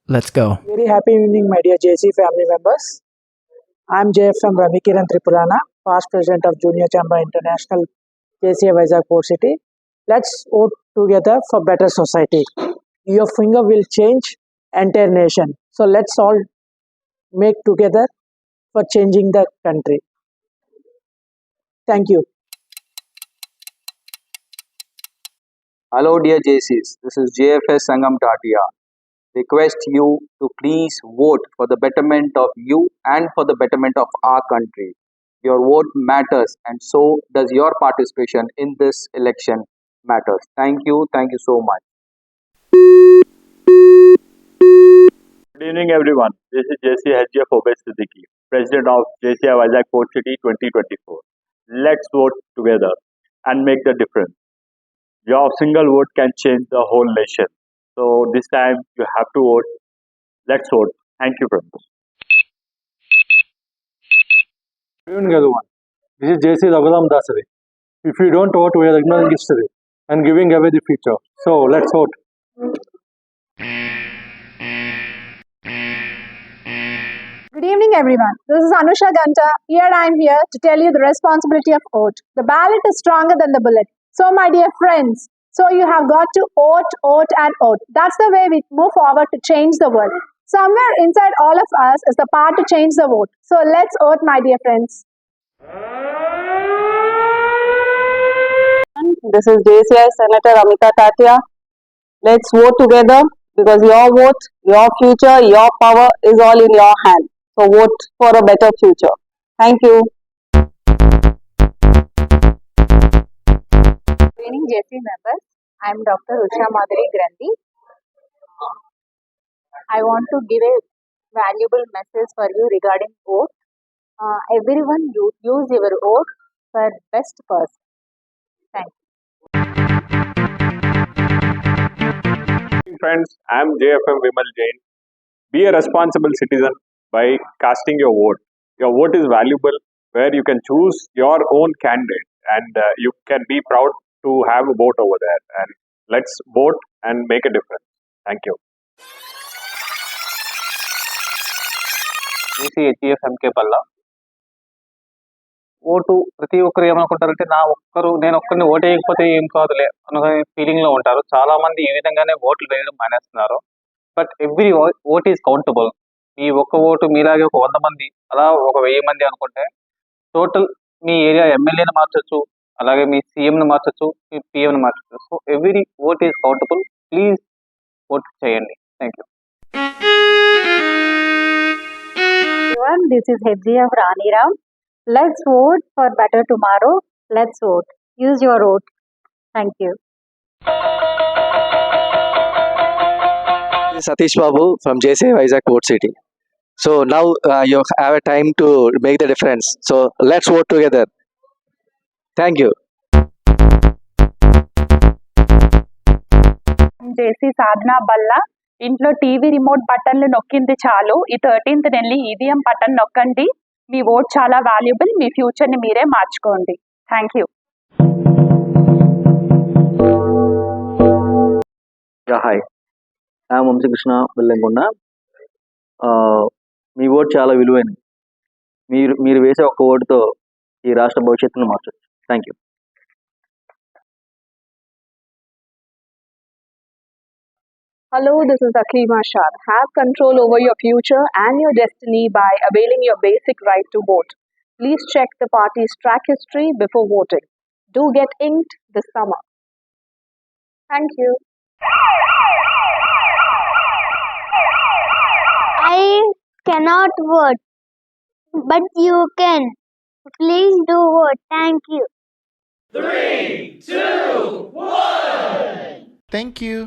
Let's go. Very happy evening, my dear JC family members. I'm JFM Ravikiran Tripurana, past president of Junior Chamber International, JCA Vizag Port City. Let's vote together for better society. Your finger will change entire nation. So let's all make together for changing the country. Thank you. Hello dear JCs, this is JFS Sangam Tatia. Request you to please vote for the betterment of you and for the betterment of our country. Your vote matters and so does your participation in this election matters. Thank you so much. Good evening, everyone. This is JC HGF Obed Siddiqui, President of JCI Vizag Port City 2024. Let's vote together and make the difference. Your single vote can change the whole nation. So this time you have to vote. Let's vote. Thank you very much. Good evening, everyone. This is JC Raghuram Dasari. If you don't vote, we are ignoring history and giving away the future. So let's vote. Good evening, everyone. This is Anusha Ganta. I am here to tell you the responsibility of vote. The ballot is stronger than the bullet. So, my dear friends, you have got to vote, and vote. That's the way we move forward to change the world. Somewhere inside all of us is the power to change the vote. So, let's vote, my dear friends. This is JCI Senator Amita Tatia. Let's vote together because your vote, your future, your power is all in your hand. So vote for a better future. Thank you. Good evening, JC members. I am Dr. Usha Madhuri Grandi. I want to give a valuable message for you regarding vote. Everyone, use your vote for best person. Thank Friends, I am JFM Vimal Jain. Be a responsible citizen by casting your vote. Your vote is valuable where you can choose your own candidate and you can be proud to have a vote over there. And let's vote and make a difference. Thank you. JCHEF MK Palla. Vote ప్రతి ఒక్కరు ఏమనుకుంటారంటే నేను ఒక్కరిని vote వేయకపోతే ఏం కాదులే అనే feeling లో ఉంటారు. చాలా మంది ఈ విధంగానే ఓట్లు వేయడం మానేస్తున్నారు. But every vote is countable. ఈ ఒక్క ఓటు మీలాగే ఒక 100 మంది అలా ఒక 1000 మంది అనుకుంటే టోటల్ మీ ఏరియా ఎమ్మెల్యేని మార్చొచ్చు, అలాగే మీ సీఎంని మార్చొచ్చు, మీ పిఎంని మార్చొచ్చు. So every vote is countable. Please vote చేయండి. Thank you. This is HGF Rani Ram. Let's vote for better tomorrow. Let's vote. Use your vote. Thank you. This is Satish Babu from JCA Vizag Port City. So now you have a time to make the difference. So let's vote together. Thank you. JC Sadhana Balla. ఇంట్లో TV remote బటన్లు నొక్కింది చాలు. ఈ 13th వెళ్ళి EVM button నొక్కండి. మీ vote చాలా valuable. మీ future మీరే మార్చుకోండి. Thank you. Hi, I'm Vamsikrishna Vellankonda. మీ ఓటు చాలా విలువైనది. మీరు వేసే ఒక్క ఓటుతో ఈ రాష్ట్ర భవిష్యత్తును మార్చొచ్చు. Thank you. Hello, this is Akrima Shah. Have control over your future and your destiny by availing your basic right to vote. Please check the party's track history before voting. Do get inked this summer. Thank you. I cannot vote, but you can. Please do vote. Thank you. 3, 2, 1. Thank you.